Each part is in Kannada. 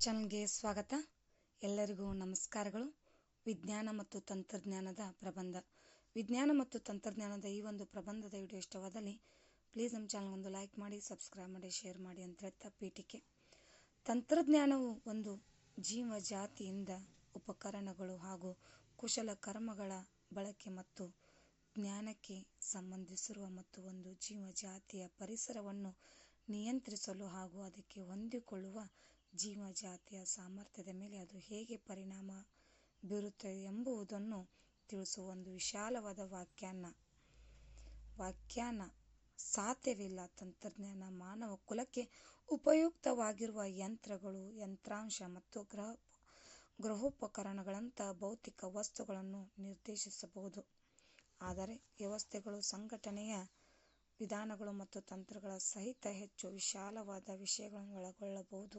ಚಾನಲ್ಗೆ ಸ್ವಾಗತ. ಎಲ್ಲರಿಗೂ ನಮಸ್ಕಾರಗಳು. ವಿಜ್ಞಾನ ಮತ್ತು ತಂತ್ರಜ್ಞಾನದ ಪ್ರಬಂಧ. ವಿಜ್ಞಾನ ಮತ್ತು ತಂತ್ರಜ್ಞಾನದ ಈ ಒಂದು ಪ್ರಬಂಧದ ವಿಡಿಯೋ ಇಷ್ಟವಾದಲ್ಲಿ ಪ್ಲೀಸ್ ನಮ್ಮ ಚಾನಲ್ ಒಂದು ಲೈಕ್ ಮಾಡಿ, ಸಬ್ಸ್ಕ್ರೈಬ್ ಮಾಡಿ, ಶೇರ್ ಮಾಡಿ ಅಂತ ಹೇಳ್ತಾ ಪೀಠಿಕೆ. ತಂತ್ರಜ್ಞಾನವು ಒಂದು ಜೀವಜಾತಿಯಿಂದ ಉಪಕರಣಗಳು ಹಾಗೂ ಕುಶಲಕರ್ಮಗಳ ಬಳಕೆ ಮತ್ತು ಜ್ಞಾನಕ್ಕೆ ಸಂಬಂಧಿಸಿರುವ ಮತ್ತು ಒಂದು ಜೀವಜಾತಿಯ ಪರಿಸರವನ್ನು ನಿಯಂತ್ರಿಸಲು ಹಾಗೂ ಅದಕ್ಕೆ ಹೊಂದಿಕೊಳ್ಳುವ ಜೀವಜಾತಿಯ ಸಾಮರ್ಥ್ಯದ ಮೇಲೆ ಅದು ಹೇಗೆ ಪರಿಣಾಮ ಬೀರುತ್ತದೆ ಎಂಬುದನ್ನು ತಿಳಿಸುವ ಒಂದು ವಿಶಾಲವಾದ ವ್ಯಾಖ್ಯಾನ. ಸಾಧ್ಯವಿಲ್ಲ. ತಂತ್ರಜ್ಞಾನ ಮಾನವ ಕುಲಕ್ಕೆ ಉಪಯುಕ್ತವಾಗಿರುವ ಯಂತ್ರಗಳು, ಯಂತ್ರಾಂಶ ಮತ್ತು ಗೃಹೋಪಕರಣಗಳಂತಹ ಭೌತಿಕ ವಸ್ತುಗಳನ್ನು ನಿರ್ದೇಶಿಸಬಹುದು. ಆದರೆ ವ್ಯವಸ್ಥೆಗಳು, ಸಂಘಟನೆಯ ವಿಧಾನಗಳು ಮತ್ತು ತಂತ್ರಗಳ ಸಹಿತ ಹೆಚ್ಚು ವಿಶಾಲವಾದ ವಿಷಯಗಳನ್ನು ಒಳಗೊಳ್ಳಬಹುದು.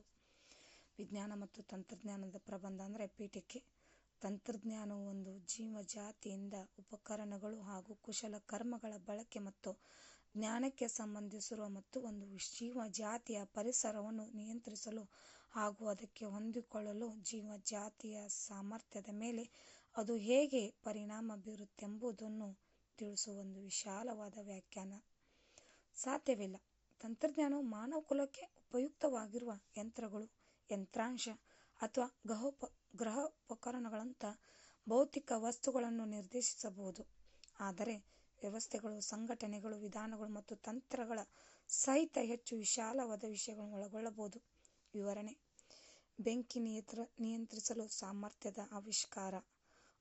ವಿಜ್ಞಾನ ಮತ್ತು ತಂತ್ರಜ್ಞಾನದ ಪ್ರಬಂಧ ಅಂದರೆ ಪೀಠಿಕೆ. ತಂತ್ರಜ್ಞಾನವು ಒಂದು ಜೀವಜಾತಿಯಿಂದ ಉಪಕರಣಗಳು ಹಾಗೂ ಕುಶಲಕರ್ಮಗಳ ಬಳಕೆ ಮತ್ತು ಜ್ಞಾನಕ್ಕೆ ಸಂಬಂಧಿಸಿರುವ ಮತ್ತು ಒಂದು ಜೀವಜಾತಿಯ ಪರಿಸರವನ್ನು ನಿಯಂತ್ರಿಸಲು ಹಾಗೂ ಅದಕ್ಕೆ ಹೊಂದಿಕೊಳ್ಳಲು ಜೀವಜಾತಿಯ ಸಾಮರ್ಥ್ಯದ ಮೇಲೆ ಅದು ಹೇಗೆ ಪರಿಣಾಮ ಬೀರುತ್ತೆಂಬುದನ್ನು ತಿಳಿಸುವ ಒಂದು ವಿಶಾಲವಾದ ವ್ಯಾಖ್ಯಾನ. ಸಾಧ್ಯವಿಲ್ಲ. ತಂತ್ರಜ್ಞಾನವು ಮಾನವ ಕುಲಕ್ಕೆ ಉಪಯುಕ್ತವಾಗಿರುವ ಯಂತ್ರಗಳು, ಯಂತ್ರಾಂಶ ಅಥವಾ ಗೃಹೋಪಕರಣಗಳಂತಹ ಭೌತಿಕ ವಸ್ತುಗಳನ್ನು ನಿರ್ದೇಶಿಸಬಹುದು. ಆದರೆ ವ್ಯವಸ್ಥೆಗಳು, ಸಂಘಟನೆಗಳು, ವಿಧಾನಗಳು ಮತ್ತು ತಂತ್ರಗಳ ಸಹಿತ ಹೆಚ್ಚು ವಿಶಾಲವಾದ ವಿಷಯಗಳನ್ನು ಒಳಗೊಳ್ಳಬಹುದು. ವಿವರಣೆ: ಬೆಂಕಿ ನಿಯಂತ್ರಿಸಲು ಸಾಮರ್ಥ್ಯದ ಆವಿಷ್ಕಾರ,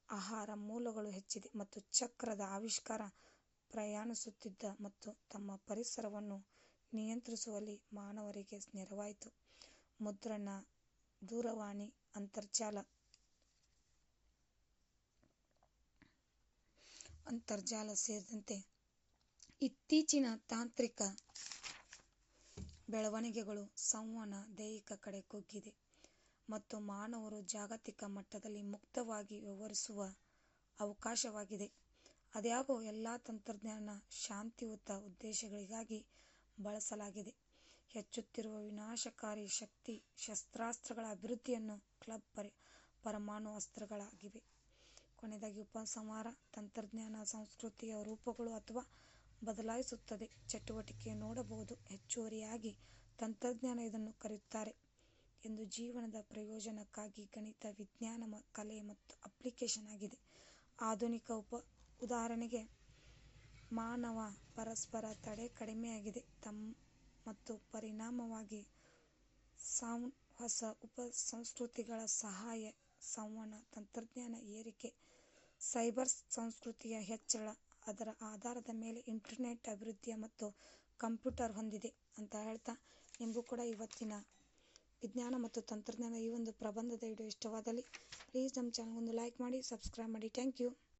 ಆಹಾರ ಮೂಲಗಳು ಹೆಚ್ಚಿದೆ ಮತ್ತು ಚಕ್ರದ ಆವಿಷ್ಕಾರ ಪ್ರಯಾಣಿಸುತ್ತಿದ್ದ ಮತ್ತು ತಮ್ಮ ಪರಿಸರವನ್ನು ನಿಯಂತ್ರಿಸುವಲ್ಲಿ ಮಾನವರಿಗೆ ನೆರವಾಯಿತು. ಮುದ್ರಣ, ದೂರವಾಣಿ, ಅಂತರ್ಜಾಲ ಸೇರಿದಂತೆ ಇತ್ತೀಚಿನ ತಾಂತ್ರಿಕ ಬೆಳವಣಿಗೆಗಳು ಸಂವಹನ ದೈಹಿಕ ಕಡೆ ಕುಗ್ಗಿದೆ ಮತ್ತು ಮಾನವರು ಜಾಗತಿಕ ಮಟ್ಟದಲ್ಲಿ ಮುಕ್ತವಾಗಿ ವ್ಯವಹರಿಸುವ ಅವಕಾಶವಾಗಿದೆ. ಆದಾಗ್ಯೂ ಎಲ್ಲಾ ತಂತ್ರಜ್ಞಾನ ಶಾಂತಿಯುತ ಉದ್ದೇಶಗಳಿಗಾಗಿ ಬಳಸಲಾಗಿದೆ. ಹೆಚ್ಚುತ್ತಿರುವ ವಿನಾಶಕಾರಿ ಶಸ್ತ್ರಾಸ್ತ್ರಗಳ ಅಭಿವೃದ್ಧಿಯನ್ನು ಕ್ಲಬ್ ಪರಮಾಣು ಅಸ್ತ್ರಗಳಾಗಿವೆ. ಕೊನೆಯದಾಗಿ ಉಪಸಂಹಾರ: ತಂತ್ರಜ್ಞಾನ ಸಂಸ್ಕೃತಿಯ ರೂಪಗಳು ಅಥವಾ ಬದಲಾಯಿಸುತ್ತದೆ ಚಟುವಟಿಕೆ ನೋಡಬಹುದು. ಹೆಚ್ಚುವರಿಯಾಗಿ, ತಂತ್ರಜ್ಞಾನ ಇದನ್ನು ಕರೆಯುತ್ತಾರೆ ಎಂದು ಜೀವನದ ಪ್ರಯೋಜನಕ್ಕಾಗಿ ಗಣಿತ, ವಿಜ್ಞಾನ, ಕಲೆ ಮತ್ತು ಅಪ್ಲಿಕೇಶನ್ ಆಗಿದೆ. ಆಧುನಿಕ ಉದಾಹರಣೆಗೆ ಮಾನವ ಪರಸ್ಪರ ತಡೆ ಕಡಿಮೆಯಾಗಿದೆ ಮತ್ತು ಪರಿಣಾಮವಾಗಿ ಹೊಸ ಉಪಸಂಸ್ಕೃತಿಗಳ ಸಹಾಯ ಸಂವಹನ ತಂತ್ರಜ್ಞಾನ ಏರಿಕೆ, ಸೈಬರ್ ಸಂಸ್ಕೃತಿಯ ಹೆಚ್ಚಳ, ಅದರ ಆಧಾರದ ಮೇಲೆ ಇಂಟರ್ನೆಟ್ ಅಭಿವೃದ್ಧಿ ಮತ್ತು ಕಂಪ್ಯೂಟರ್ ಹೊಂದಿದೆ ಅಂತ ಹೇಳ್ತಾ, ನಿಮಗೂ ಕೂಡ ಇವತ್ತಿನ ವಿಜ್ಞಾನ ಮತ್ತು ತಂತ್ರಜ್ಞಾನ ಈ ಒಂದು ಪ್ರಬಂಧದ ವಿಡಿಯೋ ಇಷ್ಟವಾದಲ್ಲಿ ಪ್ಲೀಸ್ ನಮ್ಮ ಚಾನಲ್ ಒಂದು ಲೈಕ್ ಮಾಡಿ, ಸಬ್ಸ್ಕ್ರೈಬ್ ಮಾಡಿ. Thank you.